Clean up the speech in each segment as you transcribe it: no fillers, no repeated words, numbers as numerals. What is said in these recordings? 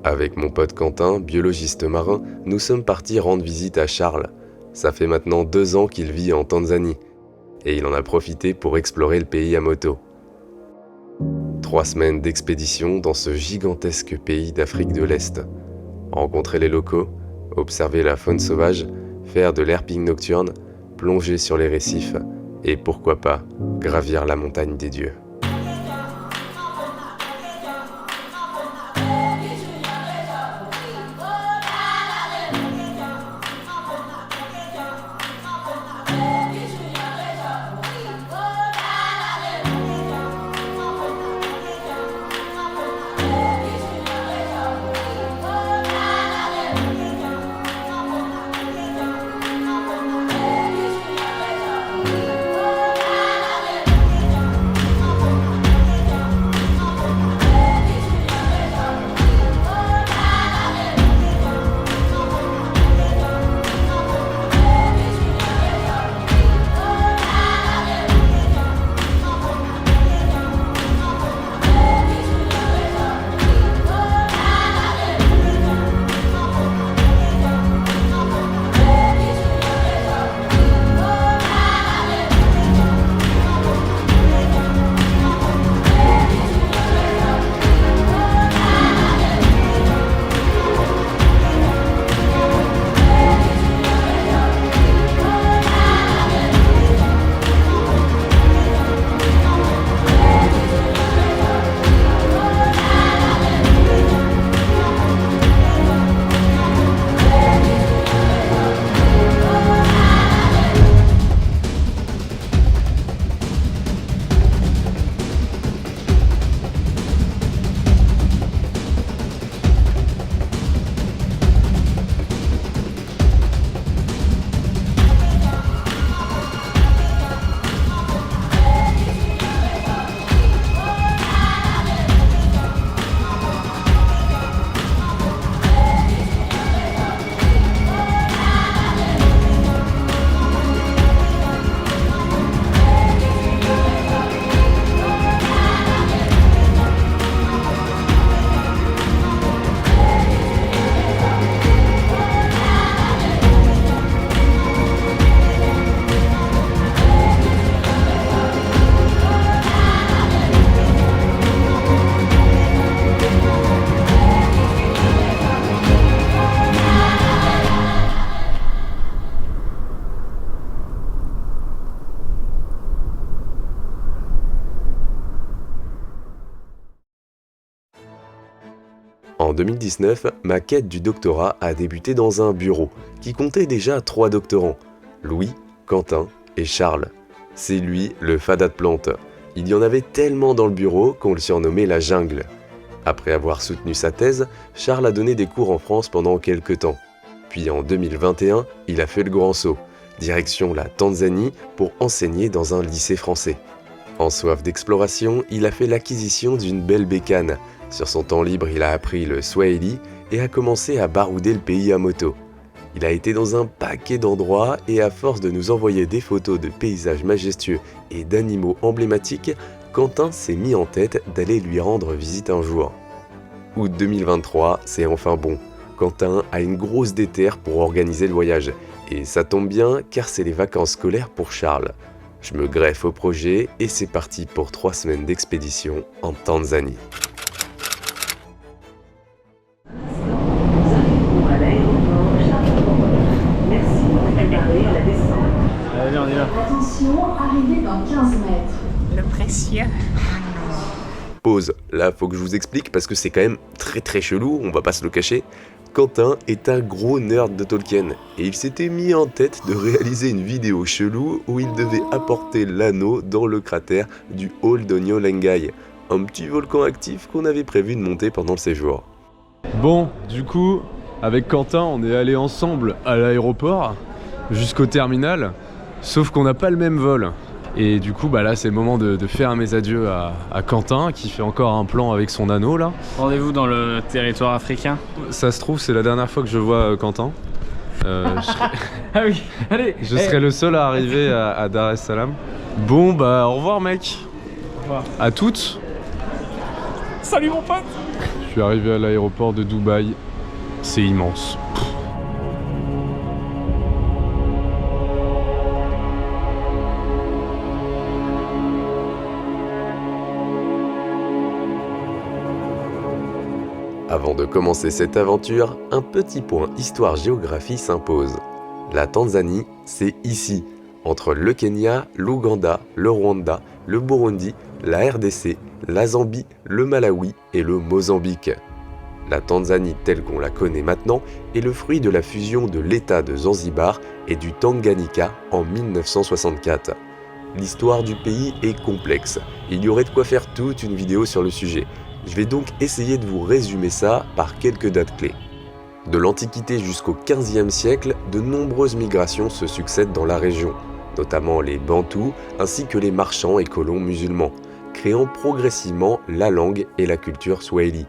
Avec mon pote Quentin, biologiste marin, nous sommes partis rendre visite à Charles. Ça fait maintenant 2 ans qu'il vit en Tanzanie, et il en a profité pour explorer le pays à moto. 3 semaines d'expédition dans ce gigantesque pays d'Afrique de l'Est. Rencontrer les locaux, observer la faune sauvage, faire de l'herping nocturne, plonger sur les récifs, et pourquoi pas, gravir la montagne des dieux. En 2019, ma quête du doctorat a débuté dans un bureau qui comptait déjà 3 doctorants, Louis, Quentin et Charles. C'est lui le fada de plantes. Il y en avait tellement dans le bureau qu'on le surnommait la jungle. Après avoir soutenu sa thèse, Charles a donné des cours en France pendant quelques temps. Puis en 2021, il a fait le grand saut, direction la Tanzanie pour enseigner dans un lycée français. En soif d'exploration, il a fait l'acquisition d'une belle bécane. Sur son temps libre, il a appris le Swahili et a commencé à barouder le pays à moto. Il a été dans un paquet d'endroits et à force de nous envoyer des photos de paysages majestueux et d'animaux emblématiques, Quentin s'est mis en tête d'aller lui rendre visite un jour. Août 2023, c'est enfin bon. Quentin a une grosse déterre pour organiser le voyage. Et ça tombe bien car c'est les vacances scolaires pour Charles. Je me greffe au projet et c'est parti pour 3 semaines d'expédition en Tanzanie. Allez, on y va. Attention, arrivez dans 15 mètres. Le précieux. Pause, là faut que je vous explique parce que c'est quand même très chelou, on va pas se le cacher. Quentin est un gros nerd de Tolkien et il s'était mis en tête de réaliser une vidéo chelou où il devait apporter l'anneau dans le cratère du Old Onyonlengai, un petit volcan actif qu'on avait prévu de monter pendant le séjour. Bon, du coup, avec Quentin, on est allé ensemble à l'aéroport jusqu'au terminal, sauf qu'on n'a pas le même vol. Et du coup, là, c'est le moment de faire mes adieux à Quentin, qui fait encore un plan avec son anneau, là. Rendez-vous dans le territoire africain. Ça se trouve, c'est la dernière fois que je vois Quentin. Ah oui, allez. Je serai le seul à arriver à Dar es Salaam. Bon, au revoir, mec. Au revoir. À toutes. Salut mon pote. Je suis arrivé à l'aéroport de Dubaï. C'est immense. Avant de commencer cette aventure, un petit point histoire-géographie s'impose. La Tanzanie, c'est ici, entre le Kenya, l'Ouganda, le Rwanda, le Burundi, la RDC, la Zambie, le Malawi et le Mozambique. La Tanzanie telle qu'on la connaît maintenant est le fruit de la fusion de l'État de Zanzibar et du Tanganyika en 1964. L'histoire du pays est complexe, il y aurait de quoi faire toute une vidéo sur le sujet. Je vais donc essayer de vous résumer ça par quelques dates clés. De l'Antiquité jusqu'au XVe siècle, de nombreuses migrations se succèdent dans la région, notamment les Bantous ainsi que les marchands et colons musulmans, créant progressivement la langue et la culture swahili.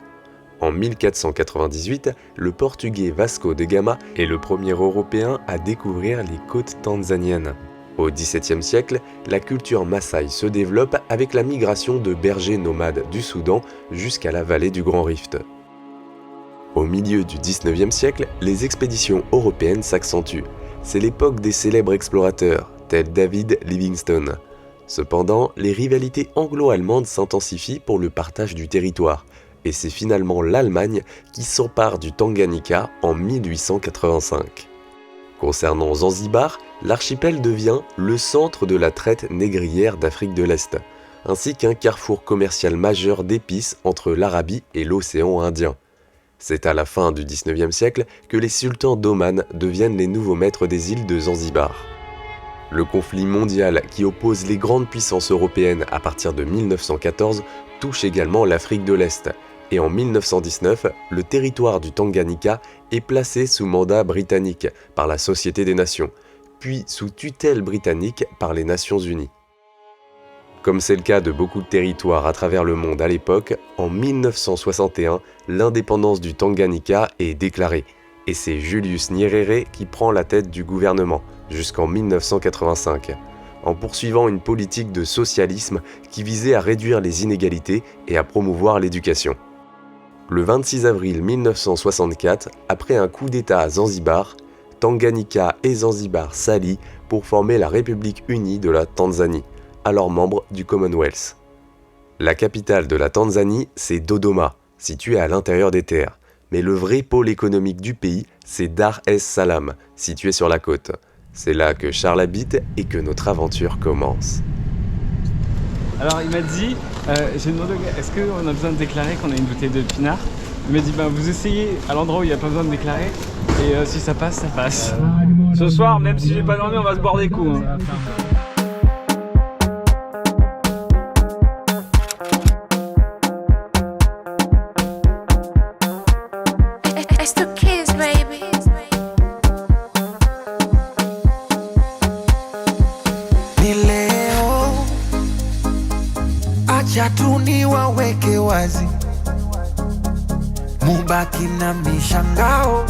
En 1498, le Portugais Vasco de Gama est le premier Européen à découvrir les côtes tanzaniennes. Au XVIIe siècle, la culture Maasai se développe avec la migration de bergers nomades du Soudan jusqu'à la vallée du Grand Rift. Au milieu du XIXe siècle, les expéditions européennes s'accentuent. C'est l'époque des célèbres explorateurs, tels David Livingstone. Cependant, les rivalités anglo-allemandes s'intensifient pour le partage du territoire, et c'est finalement l'Allemagne qui s'empare du Tanganyika en 1885. Concernant Zanzibar, l'archipel devient le centre de la traite négrière d'Afrique de l'Est, ainsi qu'un carrefour commercial majeur d'épices entre l'Arabie et l'océan Indien. C'est à la fin du XIXe siècle que les sultans d'Oman deviennent les nouveaux maîtres des îles de Zanzibar. Le conflit mondial qui oppose les grandes puissances européennes à partir de 1914 touche également l'Afrique de l'Est, et en 1919, le territoire du Tanganyika est placé sous mandat britannique par la Société des Nations, puis sous tutelle britannique par les Nations Unies. Comme c'est le cas de beaucoup de territoires à travers le monde à l'époque, en 1961, l'indépendance du Tanganyika est déclarée, et c'est Julius Nyerere qui prend la tête du gouvernement, jusqu'en 1985, en poursuivant une politique de socialisme qui visait à réduire les inégalités et à promouvoir l'éducation. Le 26 avril 1964, après un coup d'État à Zanzibar, Tanganyika et Zanzibar s'allient pour former la République unie de la Tanzanie, alors membre du Commonwealth. La capitale de la Tanzanie, c'est Dodoma, située à l'intérieur des terres, mais le vrai pôle économique du pays, c'est Dar es Salaam, situé sur la côte. C'est là que Charles habite et que notre aventure commence. Alors il m'a dit, j'ai demandé au gars, est-ce qu'on a besoin de déclarer qu'on a une bouteille de pinard? Il m'a dit, vous essayez à l'endroit où il n'y a pas besoin de déclarer, et si ça passe, ça passe. Ce soir, même si j'ai pas dormi, on va se boire des coups. Hein. Chatuni waweke wazi, mubaki na mishangao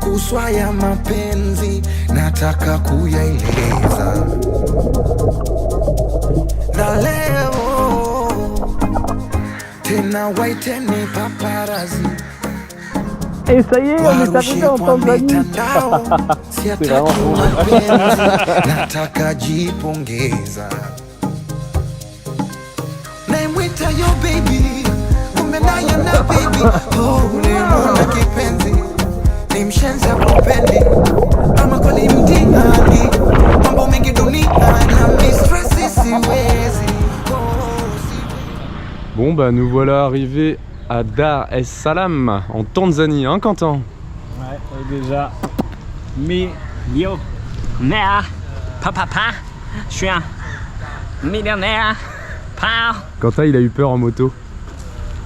kuswa ya mapenzi, nataka kuyaeleza. Na leo tena waiteni paparazi, Et ça y est, on est arrivé en Tanzanie. siataki mapenzi, nataka jipongeza. Naimwita yo baby, kumbe nayo na baby. Oh, ulimwona kipenzi, ni mshenzi akupendi, ama kweli mtihani, mambo mengi dunia na mistresi siwezi. Bon nous voilà arrivés à Dar es Salaam en Tanzanie, hein Quentin? Ouais, et déjà, millionnaire, papa, je suis un millionnaire. Quentin il a eu peur en moto.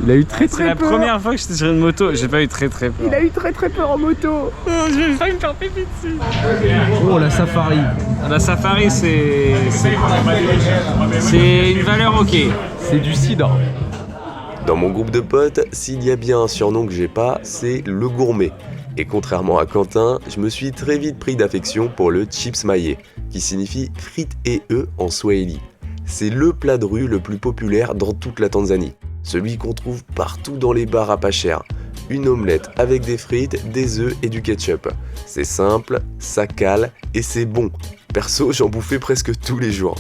Il a eu très C'est la première fois que j'étais sur une moto, j'ai pas eu très peur. Il a eu très peur en moto. J'ai failli me faire pipi dessus. Oh la safari. La safari c'est une valeur ok. C'est du cidre. Dans mon groupe de potes, s'il y a bien un surnom que j'ai pas, c'est le gourmet. Et contrairement à Quentin, je me suis très vite pris d'affection pour le chips maillé, qui signifie frites et œufs en swahili. C'est le plat de rue le plus populaire dans toute la Tanzanie. Celui qu'on trouve partout dans les bars à pas cher. Une omelette avec des frites, des œufs et du ketchup. C'est simple, ça cale et c'est bon. Perso, j'en bouffais presque tous les jours.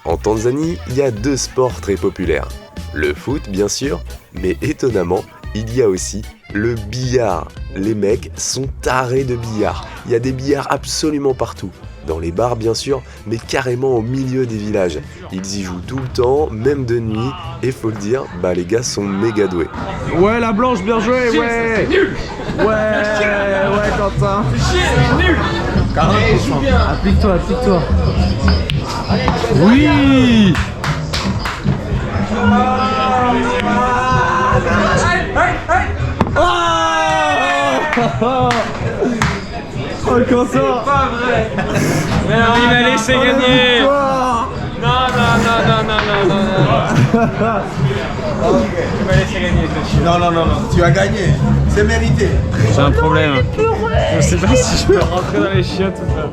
En Tanzanie, il y a 2 sports très populaires. Le foot, bien sûr, mais étonnamment, il y a aussi le billard. Les mecs sont tarés de billard. Il y a des billards absolument partout. Dans les bars, bien sûr, mais carrément au milieu des villages. Ils y jouent tout le temps, même de nuit, et faut le dire, les gars sont méga doués. Ouais, la blanche, bien joué, ouais. Ouais, Quentin. C'est nul. Applique-toi. Oui. Oh, Quentin. C'est pas vrai. Mais non, il m'a laissé gagner. Non. Il m'a laissé gagner, ce chien. Non, tu as gagné, c'est mérité. J'ai un problème. Je sais pas si je peux rentrer dans les chiottes ou pas.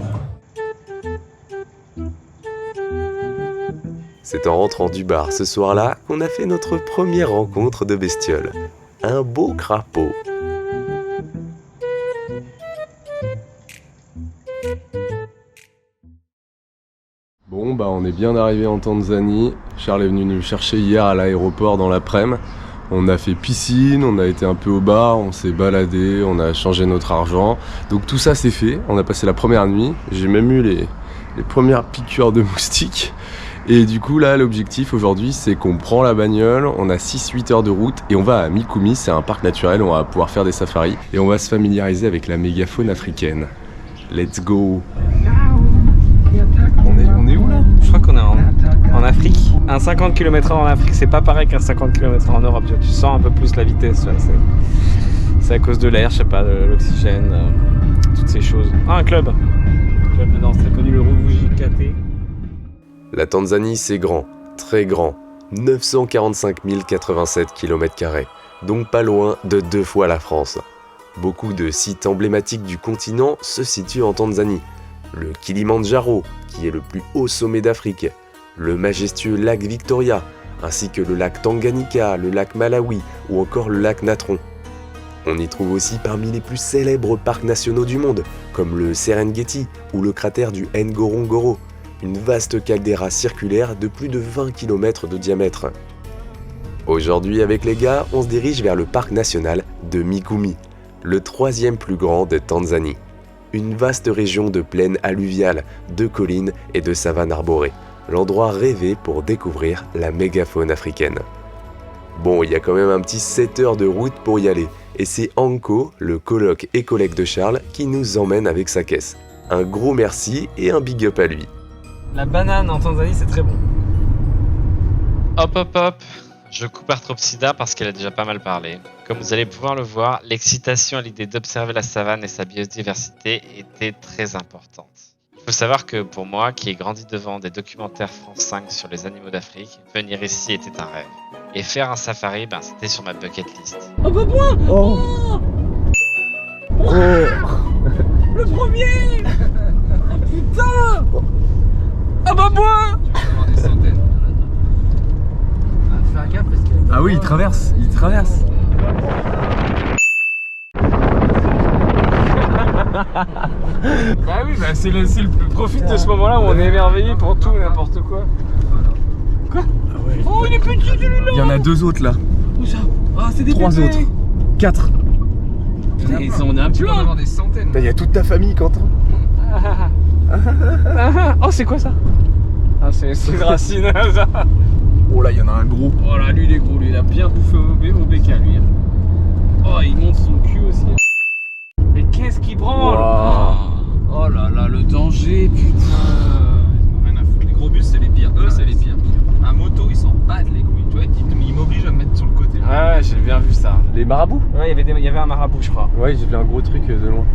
C'est en rentrant du bar ce soir-là qu'on a fait notre première rencontre de bestioles. Un beau crapaud. Bon, on est bien arrivé en Tanzanie. Charles est venu nous chercher hier à l'aéroport dans l'après-midi. On a fait piscine, on a été un peu au bar, on s'est baladé, on a changé notre argent. Donc tout ça c'est fait, on a passé la première nuit. J'ai même eu les premières piqûres de moustiques. Et du coup là l'objectif aujourd'hui c'est qu'on prend la bagnole, on a 6-8 heures de route et on va à Mikumi, c'est un parc naturel, on va pouvoir faire des safaris. Et on va se familiariser avec la mégafaune africaine. Let's go. On est où là? Je crois qu'on est en Afrique. Un 50 km/h en Afrique, c'est pas pareil qu'un 50 km/h en Europe. Tu sens un peu plus la vitesse. C'est à cause de l'air, je sais pas, de l'oxygène, toutes ces choses. Ah, un club de danse très connu, le Ruvuji KT. La Tanzanie, c'est grand, très grand. 945 087 km², donc pas loin de 2 fois la France. Beaucoup de sites emblématiques du continent se situent en Tanzanie. Le Kilimandjaro, qui est le plus haut sommet d'Afrique, le majestueux lac Victoria, ainsi que le lac Tanganyika, le lac Malawi ou encore le lac Natron. On y trouve aussi parmi les plus célèbres parcs nationaux du monde, comme le Serengeti ou le cratère du Ngorongoro, une vaste caldeira circulaire de plus de 20 km de diamètre. Aujourd'hui, avec les gars, on se dirige vers le parc national de Mikumi, le 3e plus grand de Tanzanie. Une vaste région de plaines alluviales, de collines et de savanes arborées. L'endroit rêvé pour découvrir la mégafaune africaine. Bon, il y a quand même un petit 7 heures de route pour y aller. Et c'est Anko, le coloc et collègue de Charles, qui nous emmène avec sa caisse. Un gros merci et un big up à lui. La banane en Tanzanie, c'est très bon. Hop, je coupe Arthropsida parce qu'elle a déjà pas mal parlé. Comme vous allez pouvoir le voir, l'excitation à l'idée d'observer la savane et sa biodiversité était très importante. Il faut savoir que pour moi, qui ai grandi devant des documentaires France 5 sur les animaux d'Afrique, venir ici était un rêve. Et faire un safari, c'était sur ma bucket list. Oh bah point. Oh. Le premier. Putain. Ah bah point. Ah oui, il traverse. Bah oui, c'est le profite de ce moment-là où on est émerveillé pour tout, n'importe quoi. Quoi? Oh, il est petit celui-là. Il y en a 2 autres là. Où ça? Ah, c'est des 3 bébés. autres. 4. Putain, ils en ont plein. des centaines. Il y a toute ta famille, Quentin. Oh, c'est quoi ça? Ah, c'est une racine. Ça. Oh là, il y en a un gros. Oh là, lui il est gros, lui il a bien bouffé au BK lui. Oh, il monte son cul aussi. Mais qu'est-ce qu'il branle? Oh là là, le danger, putain. Rien à foutre. Les gros bus, c'est les pires. Eux, c'est les pires. Un moto, ils s'en battent les couilles. Tu vois, ils m'obligent à me mettre sur le côté. Ouais, j'ai bien vu ça. Les marabouts? Ouais, il y avait un marabout, je crois. Ouais, j'ai vu un gros truc de loin.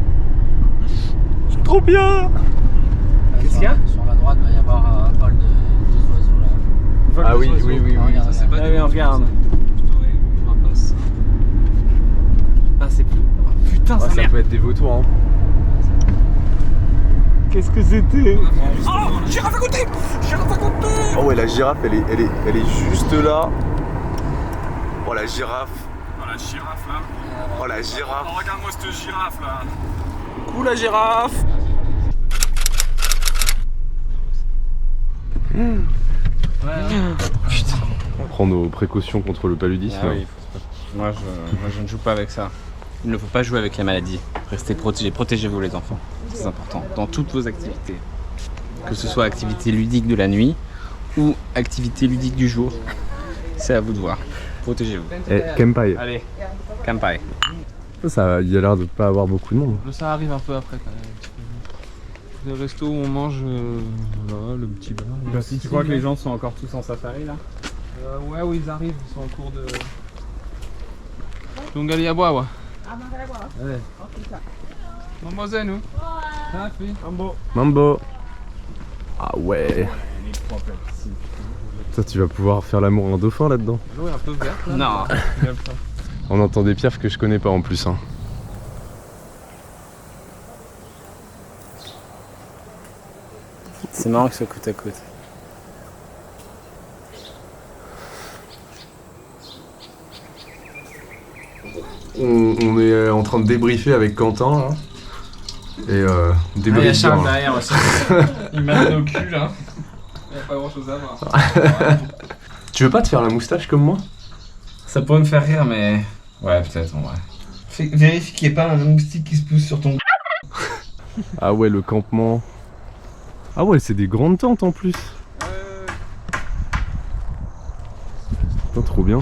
C'est trop bien. Qu'est-ce qu'il y a? Sur la droite, il va y avoir un vol de oiseaux là. Ah oui, oui. Regarde, Ça, c'est pas Allez, on regarde. Ah, c'est plus. Oh, putain, Ça peut être des vautours. Hein. Qu'est-ce que c'était? Oh ouais, la girafe, elle est juste là. Oh la girafe. Oh la girafe là. Oh la girafe. Oh, regarde-moi cette girafe là. Coucou la girafe. On prend nos précautions contre le paludisme. Ah oui, moi je ne joue pas avec ça. Il ne faut pas jouer avec les maladies. Restez protégés, protégez-vous les enfants. C'est important. Dans toutes vos activités. Que ce soit activité ludique de la nuit ou activité ludique du jour. C'est à vous de voir. Protégez-vous. Et Kempai. Allez, Kampai. Ça, il y a l'air de pas avoir beaucoup de monde. Ça arrive un peu après quand même. Le resto où on mange voilà, le petit bar. Tu crois que les gens sont encore tous en safari là? Ouais, oui, ils arrivent, ils sont en cours de. Tungaliabwa, ouais. Ouais. Mambo zenu. Safi. Mambo. Mambo. Ah ouais. Toi, tu vas pouvoir faire l'amour à un dauphin là-dedans. L'eau est un peu verte là. Non. On entend des piafs que je connais pas en plus. Hein. C'est marrant que ce soit côte à côte. On est en train de débriefer avec Quentin là. Et Il y a Charles derrière aussi. Il m'a au cul là. Il n'y a pas grand chose à voir. Tu veux pas te faire la moustache comme moi? Ça pourrait me faire rire, mais. Ouais, peut-être en vrai. Vérifie qu'il n'y ait pas un moustique qui se pousse sur ton. Ah ouais, le campement. Ah ouais, c'est des grandes tentes en plus. Putain, trop bien.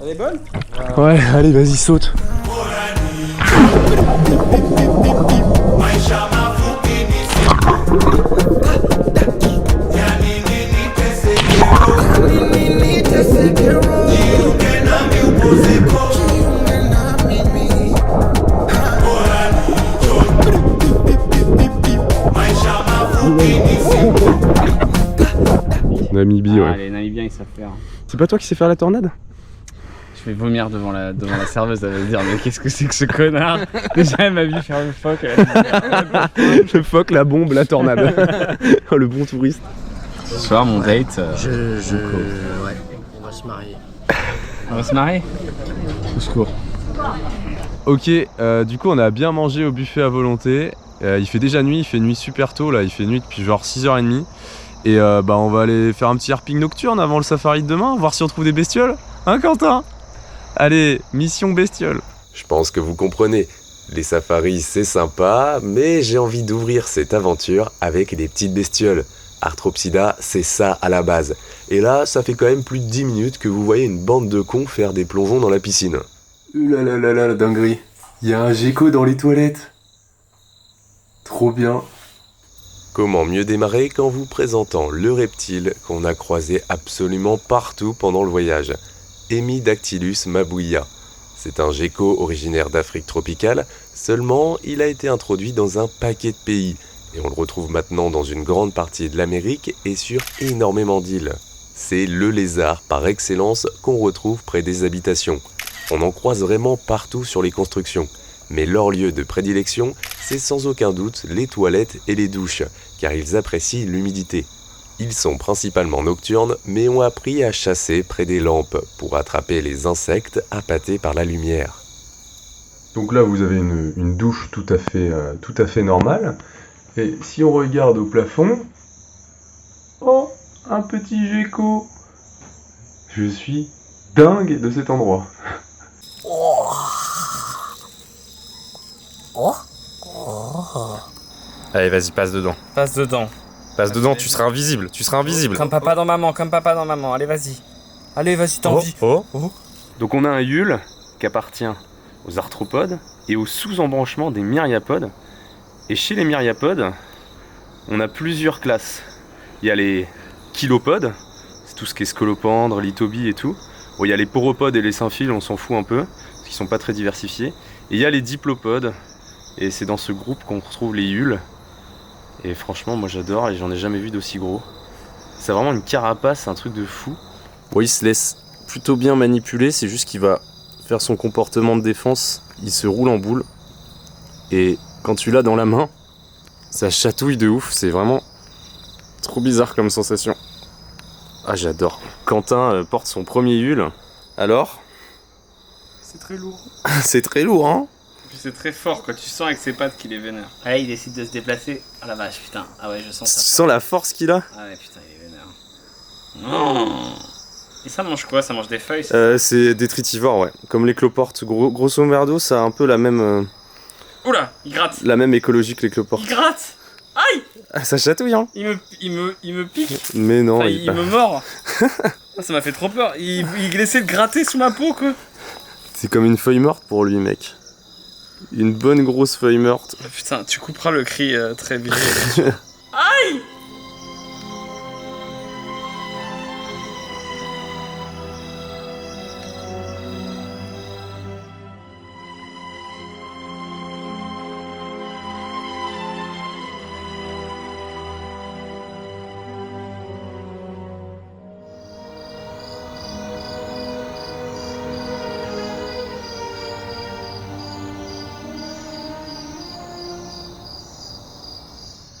Elle est bonne? Ouais, allez, vas-y, saute. Namibie, ouais. Les Namibiens ils savent faire. C'est pas toi qui sais faire la tornade? Je vais vomir devant la serveuse, elle va se dire mais qu'est-ce que c'est que ce connard? Déjà elle m'a vu faire le phoque. Le phoque, la bombe, la tornade. Le bon touriste. Ce soir mon date. Ouais, on va se marier. On va se marier? Au secours. Ok, du coup on a bien mangé au buffet à volonté. Il fait déjà nuit, il fait nuit super tôt là, il fait nuit depuis genre 6h30. Et bah on va aller faire un petit harping nocturne avant le safari de demain, voir si on trouve des bestioles. Hein Quentin? Allez, mission bestiole. Je pense que vous comprenez. Les safaris, c'est sympa, mais j'ai envie d'ouvrir cette aventure avec les petites bestioles. Arthropsida, c'est ça à la base. Et là, ça fait quand même plus de 10 minutes que vous voyez une bande de cons faire des plongeons dans la piscine. La dinguerie. Il y a un gecko dans les toilettes. Trop bien. Comment mieux démarrer qu'en vous présentant le reptile qu'on a croisé absolument partout pendant le voyage. Hemidactylus mabouia. C'est un gecko originaire d'Afrique tropicale, seulement il a été introduit dans un paquet de pays, et on le retrouve maintenant dans une grande partie de l'Amérique et sur énormément d'îles. C'est le lézard par excellence qu'on retrouve près des habitations. On en croise vraiment partout sur les constructions, mais leur lieu de prédilection, c'est sans aucun doute les toilettes et les douches, car ils apprécient l'humidité. Ils sont principalement nocturnes, mais ont appris à chasser près des lampes pour attraper les insectes appâtés par la lumière. Donc là vous avez une douche tout à fait normale. Et si on regarde au plafond... Oh, un petit gecko. Je suis dingue de cet endroit. Allez, vas-y, passe dedans. Passe dedans. Passe dedans, tu seras invisible, Comme papa dans maman, allez vas-y. Allez vas-y, t'en vis. Oh. Donc on a un Yule qui appartient aux arthropodes et aux sous-embranchements des myriapodes. Et chez les myriapodes, On a plusieurs classes. Il y a les chilopodes, c'est tout ce qui est scolopendre, lithobies et tout. Bon, il y a les poropodes et les symphiles, on s'en fout un peu, parce qu'ils sont pas très diversifiés. Et il y a les diplopodes, et c'est dans ce groupe qu'on retrouve les hules. Et franchement, moi j'adore, et j'en ai jamais vu d'aussi gros. C'est vraiment une carapace, un truc de fou. Bon, il se laisse plutôt bien manipuler, c'est juste qu'il va faire son comportement de défense, il se roule en boule. Et quand tu l'as dans la main, ça chatouille de ouf, c'est vraiment trop bizarre comme sensation. Ah, j'adore. Quentin porte son premier hule. Alors? C'est très lourd. C'est très lourd, hein? Puis c'est très fort quand tu sens avec ses pattes qu'il est vénère. Ah, il décide de se déplacer. Oh la vache, putain. Ah ouais, je sens Tu ça. sens la force qu'il a? Ah ouais, putain, il est vénère. Non. Et ça mange quoi? Ça mange des feuilles ça C'est détritivore, ouais. Comme les cloportes. Grosso merdo, ça a un peu la même, Oula, il gratte. la même écologie que les cloportes. Il gratte. Aïe. Ah, ça chatouille, hein? Il me pique. Mais non, Enfin, il me mord. Ah, ça m'a fait trop peur. Il essaie de gratter sous ma peau quoi. c'est comme une feuille morte pour lui, mec. Une bonne grosse feuille morte. Putain, tu couperas le cri très vite. Aïe.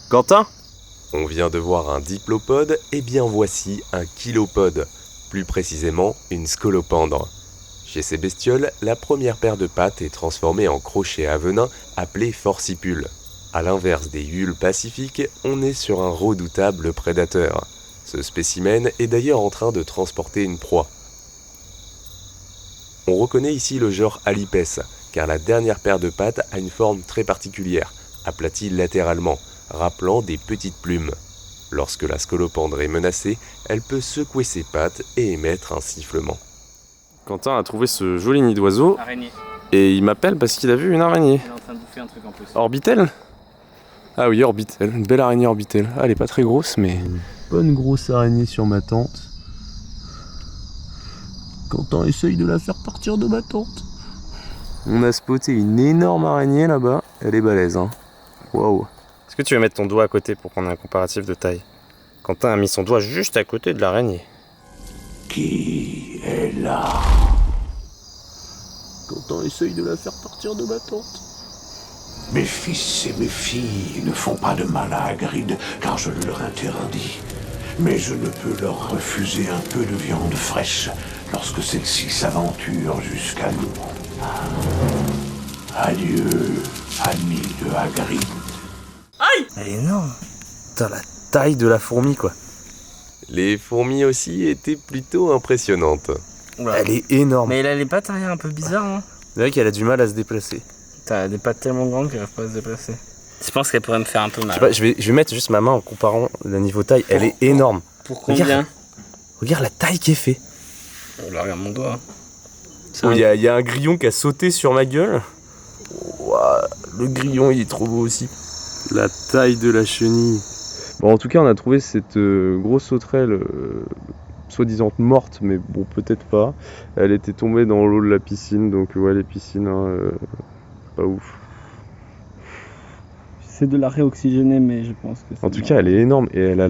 Quentin? On vient de voir un diplopode, et bien voici un chilopode, plus précisément une scolopendre. Chez ces bestioles, la première paire de pattes est transformée en crochet à venin appelé forcipule. A l'inverse des hules pacifiques, on est sur un redoutable prédateur. Ce spécimen est d'ailleurs en train de transporter une proie. On reconnaît ici le genre Alipes, car la dernière paire de pattes a une forme très particulière, aplatie latéralement, rappelant des petites plumes. Lorsque la scolopendre est menacée, elle peut secouer ses pattes et émettre un sifflement. Quentin a trouvé ce joli nid d'oiseau Araignée. et il m'appelle parce qu'il a vu une araignée. Il est en train de bouffer un truc en plus. Orbitel? Ah oui, Orbitel, une belle araignée Orbitel. Ah, elle est pas très grosse, mais une bonne grosse araignée sur ma tente. Quentin essaye de la faire partir de ma tente. On a spoté une énorme araignée là-bas. Elle est balèze, hein. Waouh. Est-ce que tu veux mettre ton doigt à côté pour qu'on ait un comparatif de taille? Quentin a mis son doigt juste à côté de l'araignée. Qui est là? Quentin essaye de la faire partir de ma tente. Mes fils et mes filles ne font pas de mal à Hagrid, car je le leur interdis. Mais je ne peux leur refuser un peu de viande fraîche lorsque celle-ci s'aventure jusqu'à nous. Adieu, amis de Hagrid. Aïe! Elle est énorme. Putain, la taille de la fourmi, quoi. Les fourmis aussi étaient plutôt impressionnantes. Oula. Elle est énorme. Mais elle a les pattes arrière un peu bizarres, non? C'est vrai qu'elle a du mal à se déplacer. T'as des pattes tellement grandes qu'elle n'arrive pas à se déplacer. Je pense qu'elle pourrait me faire un peu Je mal. sais pas, je vais mettre juste ma main en comparant le niveau taille. Elle est énorme. Pour combien? Regarde la taille qui est fait. Oh là, regarde mon doigt. Il y a un grillon qui a sauté sur ma gueule. Ouah, le grillon, il est trop beau aussi. La taille de la chenille. Bon, en tout cas, on a trouvé cette grosse sauterelle, soi-disant morte, mais bon, peut-être pas. Elle était tombée dans l'eau de la piscine, donc ouais, les piscines, hein, pas ouf. J'essaie de la réoxygéner, mais je pense que c'est En tout cas, elle est énorme et elle a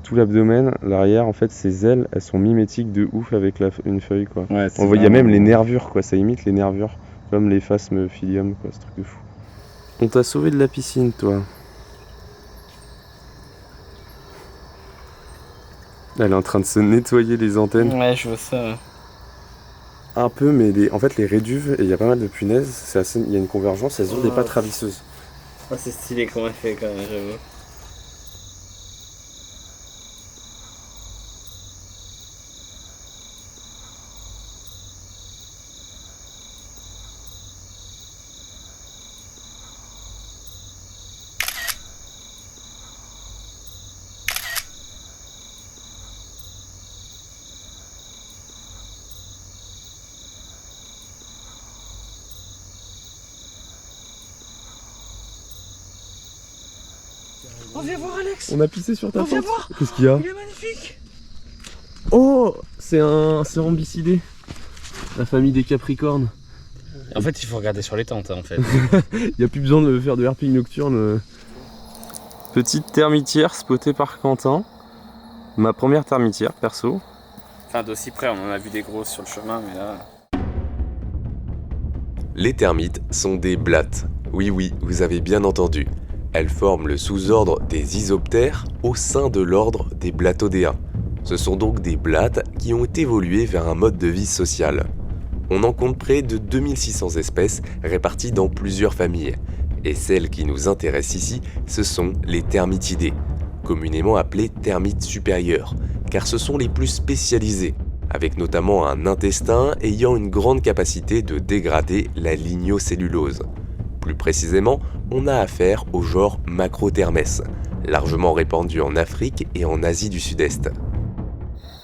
tout l'abdomen, l'arrière, en fait, ses ailes, elles sont mimétiques de ouf avec une feuille, quoi. Ouais, On voit, il y a même les nervures, quoi. Ça imite les nervures, comme les phasmophilium, quoi. Ce truc de fou. On t'a sauvé de la piscine, toi. Elle est en train de se nettoyer les antennes. Ouais, je vois ça. Un peu, mais en fait, les réduves, et il y a pas mal de punaises, il y a une convergence, elles ont des pattes ravisseuses. Oh, c'est stylé comment elle fait quand même, j'avoue. Oh, viens voir Alex. On a pissé sur ta Oh, viens tente. voir. Qu'est-ce qu'il y a? Il est magnifique. Oh, c'est un ambicidé. La famille des Capricornes. En fait, il faut regarder sur les tentes, hein, en fait. Il n'y a plus besoin de faire de herping nocturne. Petite termitière spotée par Quentin. Ma première termitière, perso. Enfin, d'aussi près, on en a vu des grosses sur le chemin, mais là... Les termites sont des blattes. Oui, vous avez bien entendu. Elles forment le sous-ordre des isoptères au sein de l'ordre des blattodéens. Ce sont donc des blattes qui ont évolué vers un mode de vie social. On en compte près de 2600 espèces réparties dans plusieurs familles. Et celles qui nous intéressent ici, ce sont les termitidés, communément appelés termites supérieurs, car ce sont les plus spécialisés, avec notamment un intestin ayant une grande capacité de dégrader la lignocellulose. Plus précisément, on a affaire au genre Macrothermes, largement répandu en Afrique et en Asie du Sud-Est.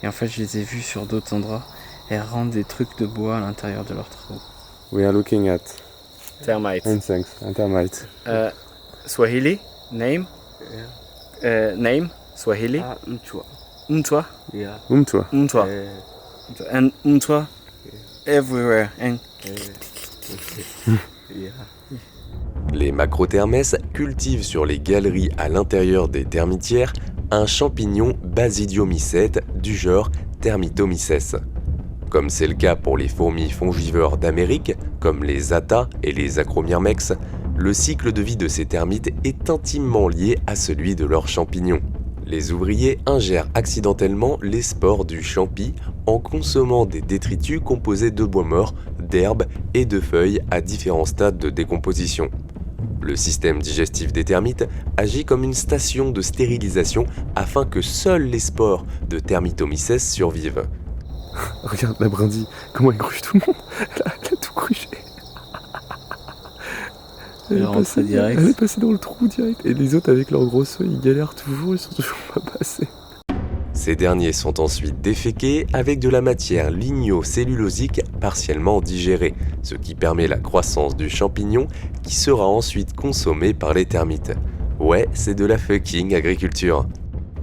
Et en fait, je les ai vus sur d'autres endroits. Elles rendent des trucs de bois à l'intérieur de leur trou. We are looking at Termites. insects and termites. Swahili, name? Name, Swahili? Mtwa. Mtwa? Yeah. Toi. Mtwa. And Mtwa? Everywhere. And... Yeah. Les Macrothermes cultivent sur les galeries à l'intérieur des termitières un champignon Basidiomycète du genre Termitomyces. Comme c'est le cas pour les fourmis fongivores d'Amérique, comme les Atta et les Acromyrmex, le cycle de vie de ces termites est intimement lié à celui de leurs champignons. Les ouvriers ingèrent accidentellement les spores du champi en consommant des détritus composés de bois mort, d'herbes et de feuilles à différents stades de décomposition. Le système digestif des termites agit comme une station de stérilisation afin que seuls les spores de Termitomyces survivent. Regarde la brindille, comment elle cruche tout le monde. Elle a tout cruché. Elle est passée dans le trou direct. Et les autres avec leurs grosses feuilles, ils galèrent toujours, ils sont toujours pas passés. Ces derniers sont ensuite déféqués avec de la matière lignocellulosique partiellement digérée, ce qui permet la croissance du champignon qui sera ensuite consommé par les termites. Ouais, c'est de la fucking agriculture.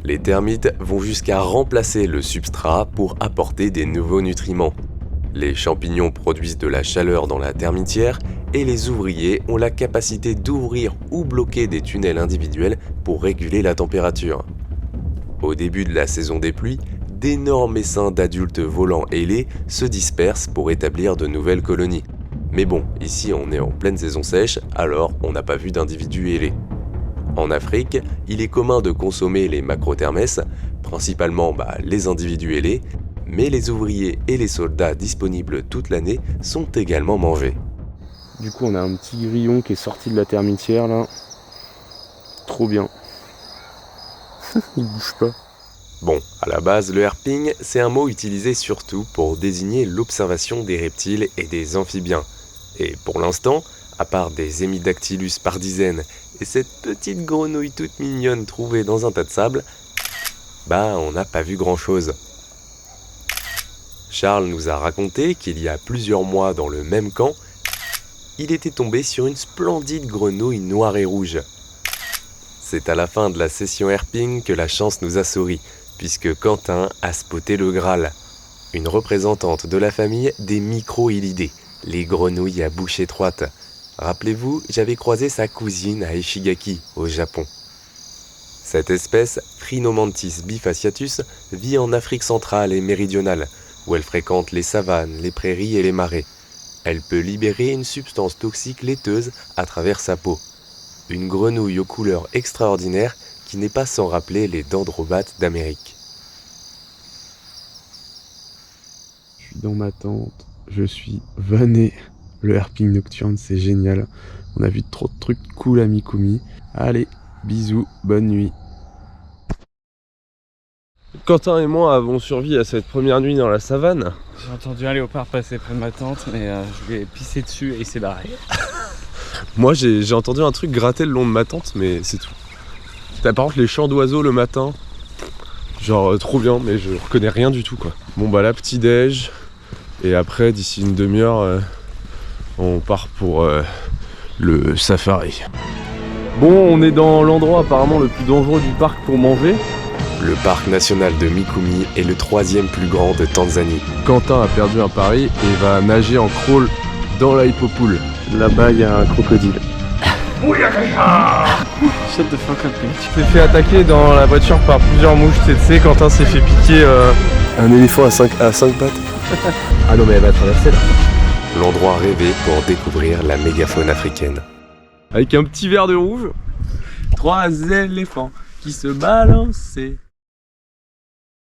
Les termites vont jusqu'à remplacer le substrat pour apporter des nouveaux nutriments. Les champignons produisent de la chaleur dans la termitière et les ouvriers ont la capacité d'ouvrir ou bloquer des tunnels individuels pour réguler la température. Au début de la saison des pluies, d'énormes essaims d'adultes volants ailés se dispersent pour établir de nouvelles colonies. Mais bon, ici on est en pleine saison sèche, alors on n'a pas vu d'individus ailés. En Afrique, il est commun de consommer les Macrothermes, principalement les individus ailés, mais les ouvriers et les soldats disponibles toute l'année sont également mangés. Du coup, on a un petit grillon qui est sorti de la termitière là. Trop bien. Il bouge pas. Bon, à la base, le herping, c'est un mot utilisé surtout pour désigner l'observation des reptiles et des amphibiens. Et pour l'instant, à part des Hemidactylus par dizaines et cette petite grenouille toute mignonne trouvée dans un tas de sable, on n'a pas vu grand-chose. Charles nous a raconté qu'il y a plusieurs mois dans le même camp, il était tombé sur une splendide grenouille noire et rouge. C'est à la fin de la session herping que la chance nous a souri, puisque Quentin a spoté le Graal, une représentante de la famille des microhylidés, les grenouilles à bouche étroite. Rappelez-vous, j'avais croisé sa cousine à Ishigaki, au Japon. Cette espèce, Phrynomantis bifasciatus, vit en Afrique centrale et méridionale, où elle fréquente les savanes, les prairies et les marais. Elle peut libérer une substance toxique laiteuse à travers sa peau. Une grenouille aux couleurs extraordinaires qui n'est pas sans rappeler les dendrobates d'Amérique. Je suis dans ma tente, je suis vanné. Le herping nocturne, c'est génial. On a vu trop de trucs cool à Mikumi. Allez, bisous, bonne nuit. Quentin et moi avons survécu à cette première nuit dans la savane. J'ai entendu un léopard passer près de ma tente, mais je lui ai pissé dessus et il s'est barré. Moi, j'ai entendu un truc gratter le long de ma tente, mais c'est tout. Par contre, les chants d'oiseaux le matin, genre trop bien, mais je reconnais rien du tout, quoi. Bon, là, petit-déj. Et après, d'ici une demi-heure, on part pour le safari. Bon, on est dans l'endroit apparemment le plus dangereux du parc pour manger. Le parc national de Mikumi est le 3e plus grand de Tanzanie. Quentin a perdu un pari et va nager en crawl dans la hippopool. Là-bas, il y a un crocodile. Shut the fuck up, bitch. S'est fait attaquer dans la voiture par plusieurs mouches, tu sais, Quentin s'est fait piquer. Un éléphant à 5 pattes. Ah non, mais elle va traverser là. L'endroit rêvé pour découvrir la mégafaune africaine. Avec un petit verre de rouge, 3 éléphants qui se balançaient.